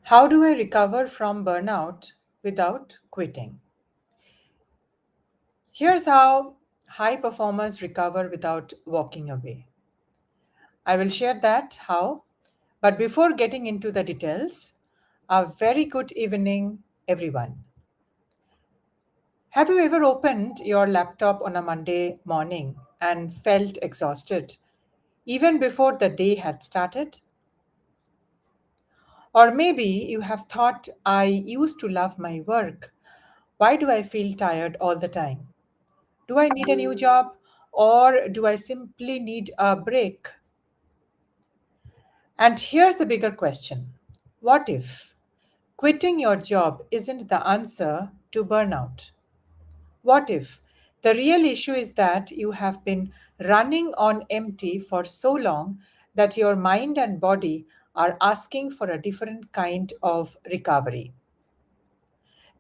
How do I recover from burnout without quitting? Here's how high performers recover without walking away. I will share that how, but before getting into the details, a very good evening, everyone. Have you ever opened your laptop on a Monday morning and felt exhausted even before the day had started? Or maybe you have thought, I used to love my work. Why do I feel tired all the time? Do I need a new job or do I simply need a break? And here's the bigger question: what if quitting your job isn't the answer to burnout? What if the real issue is that you have been running on empty for so long that your mind and body are asking for a different kind of recovery?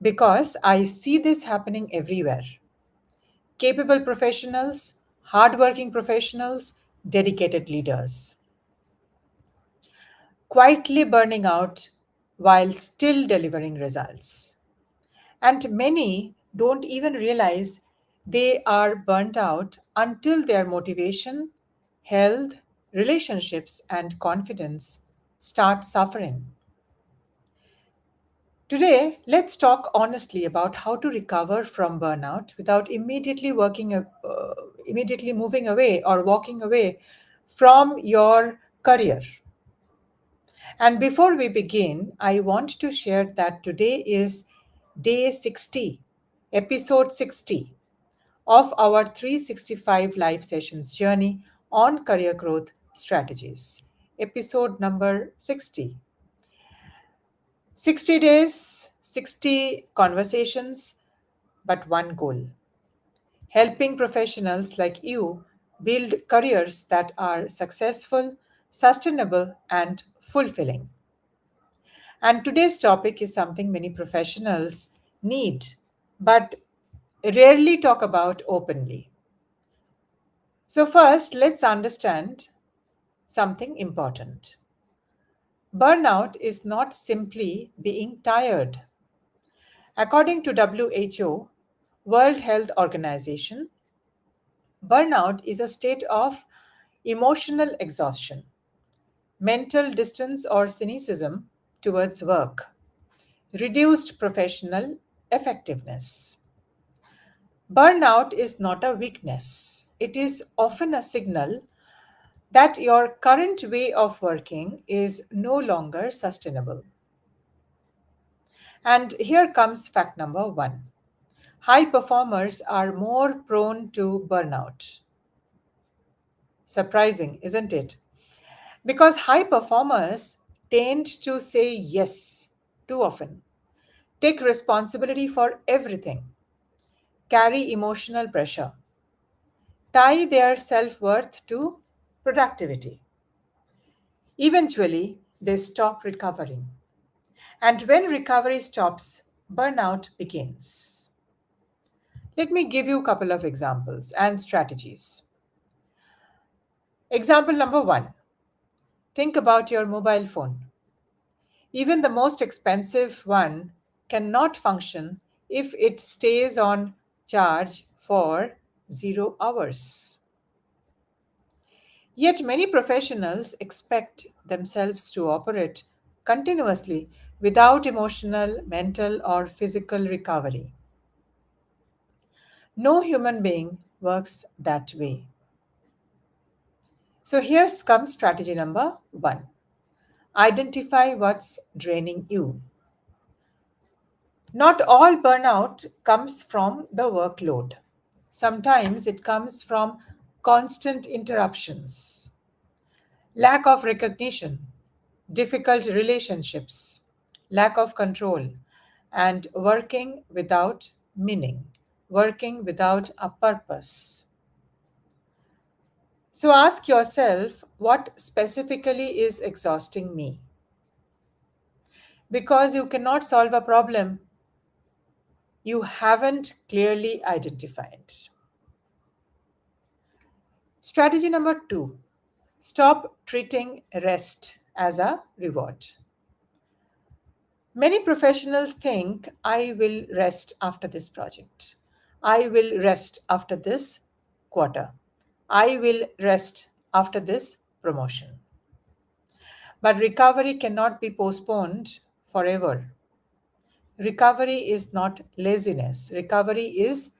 Because I see this happening everywhere. Capable professionals, hardworking professionals, dedicated leaders, quietly burning out while still delivering results. And many don't even realize they are burnt out until their motivation, health, relationships, and confidence start suffering. Today, let's talk honestly about how to recover from burnout without immediately moving away or walking away from your career. And before we begin, I want to share that today is day 60, episode 60 of our 365 live sessions journey on career growth strategies. Episode number 60. 60 days, 60 conversations, but one goal: helping professionals like you build careers that are successful, sustainable, and fulfilling. And today's topic is something many professionals need, but rarely talk about openly. So, first, let's understand something important. Burnout is not simply being tired. According to WHO, World Health Organization, burnout is a state of emotional exhaustion, mental distance or cynicism towards work, reduced professional effectiveness. Burnout is not a weakness. It is often a signal that your current way of working is no longer sustainable. And here comes fact number one: high performers are more prone to burnout. Surprising, isn't it? Because high performers tend to say yes too often, take responsibility for everything, carry emotional pressure, tie their self worth to productivity. Eventually, they stop recovering. And when recovery stops, burnout begins. Let me give you a couple of examples and strategies. Example number one: think about your mobile phone. Even the most expensive one cannot function if it stays on charge for 0 hours. Yet many professionals expect themselves to operate continuously without emotional, mental, or physical recovery. No human being works that way. So here's comes strategy number one: identify what's draining you. Not all burnout comes from the workload. Sometimes it comes from constant interruptions, lack of recognition, difficult relationships, lack of control, and working without meaning, working without a purpose. So ask yourself, what specifically is exhausting me? Because you cannot solve a problem you haven't clearly identified. Strategy number two: stop treating rest as a reward. Many professionals think I will rest after this project. I will rest after this quarter. I will rest after this promotion. But recovery cannot be postponed forever. Recovery is not laziness, recovery is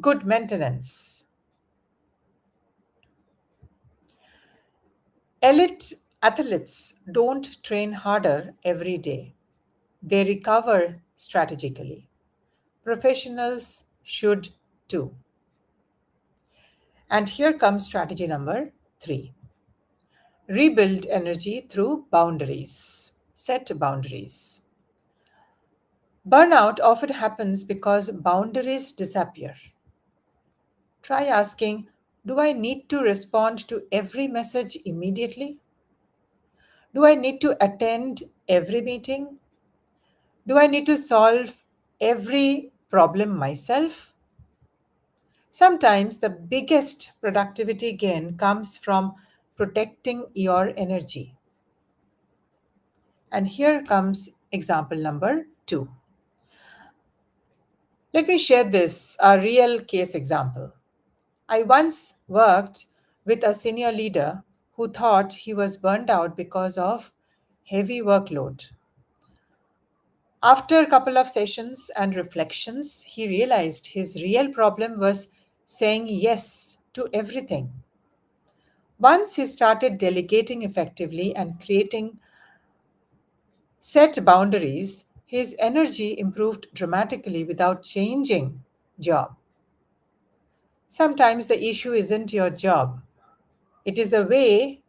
good maintenance. Elite athletes don't train harder every day, they recover strategically. Professionals should too. And here comes strategy number three: rebuild energy through boundaries. Set boundaries. Burnout often happens because boundaries disappear. Try asking, do I need to respond to every message immediately? Do I need to attend every meeting? Do I need to solve every problem myself? Sometimes the biggest productivity gain comes from protecting your energy. And here comes example number two. Let me share this, a real case example. I once worked with a senior leader who thought he was burned out because of heavy workload. After a couple of sessions and reflections, he realized his real problem was saying yes to everything. Once he started delegating effectively and creating set boundaries, his energy improved dramatically without changing job. Sometimes the issue isn't your job, it is the way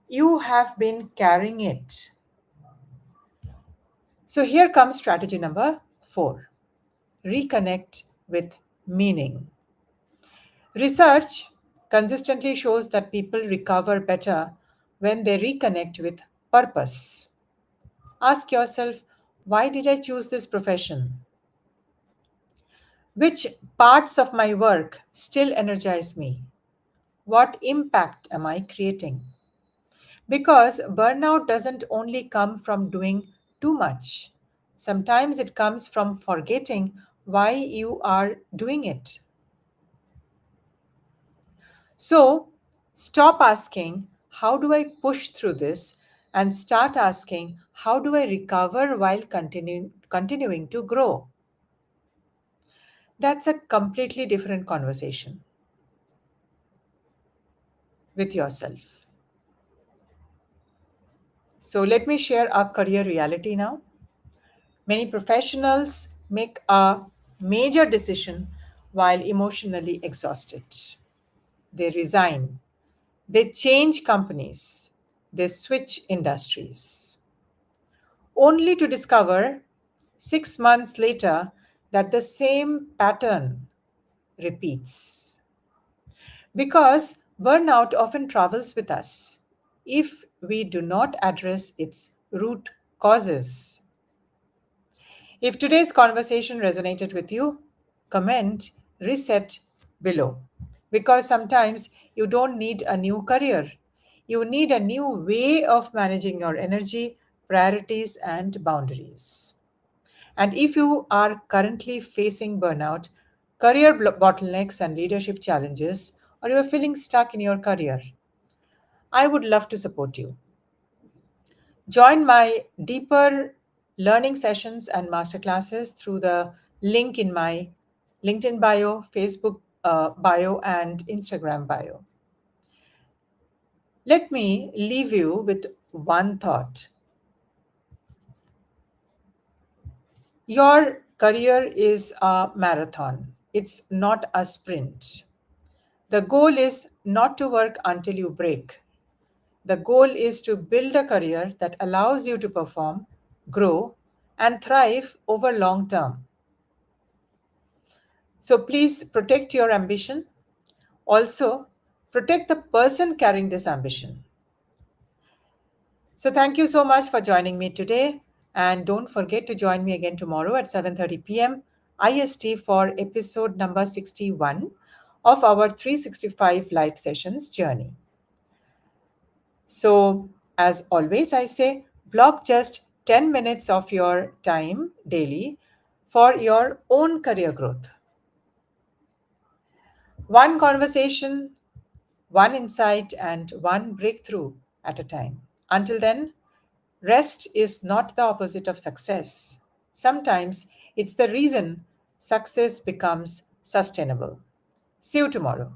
you have been carrying it. So here comes strategy number four: reconnect with meaning. Research consistently shows that people recover better when they reconnect with purpose. Ask yourself, why did I choose this profession? Which parts of my work still energize me? What impact am I creating? Because burnout doesn't only come from doing too much, sometimes it comes from forgetting why you are doing it. So stop asking, how do I push through this? And start asking, how do I recover while continuing to grow? That's a completely different conversation with yourself. So let me share our career reality now. Many professionals make a major decision while emotionally exhausted. They resign, they change companies, they switch industries, only to discover 6 months later that the same pattern repeats. Because burnout often travels with us if we do not address its root causes. If today's conversation resonated with you, comment reset below. Because sometimes you don't need a new career, you need a new way of managing your energy, priorities, and boundaries. And if you are currently facing burnout, career bottlenecks, and leadership challenges, or you are feeling stuck in your career, I would love to support you. Join my deeper learning sessions and masterclasses through the link in my LinkedIn bio, Facebook bio, and Instagram bio. Let me leave you with one thought. Your career is a marathon, it's not a sprint. The goal is not to work until you break. The goal is to build a career that allows you to perform, grow, and thrive over long term. So please protect your ambition. Also, protect the person carrying this ambition. So thank you so much for joining me today. And don't forget to join me again tomorrow at 7:30 p.m. IST for episode number 61 of our 365 live sessions journey. So, as always, I say block just 10 minutes of your time daily for your own career growth. One conversation, one insight, and one breakthrough at a time. Until then, rest is not the opposite of success. Sometimes it's the reason success becomes sustainable. See you tomorrow.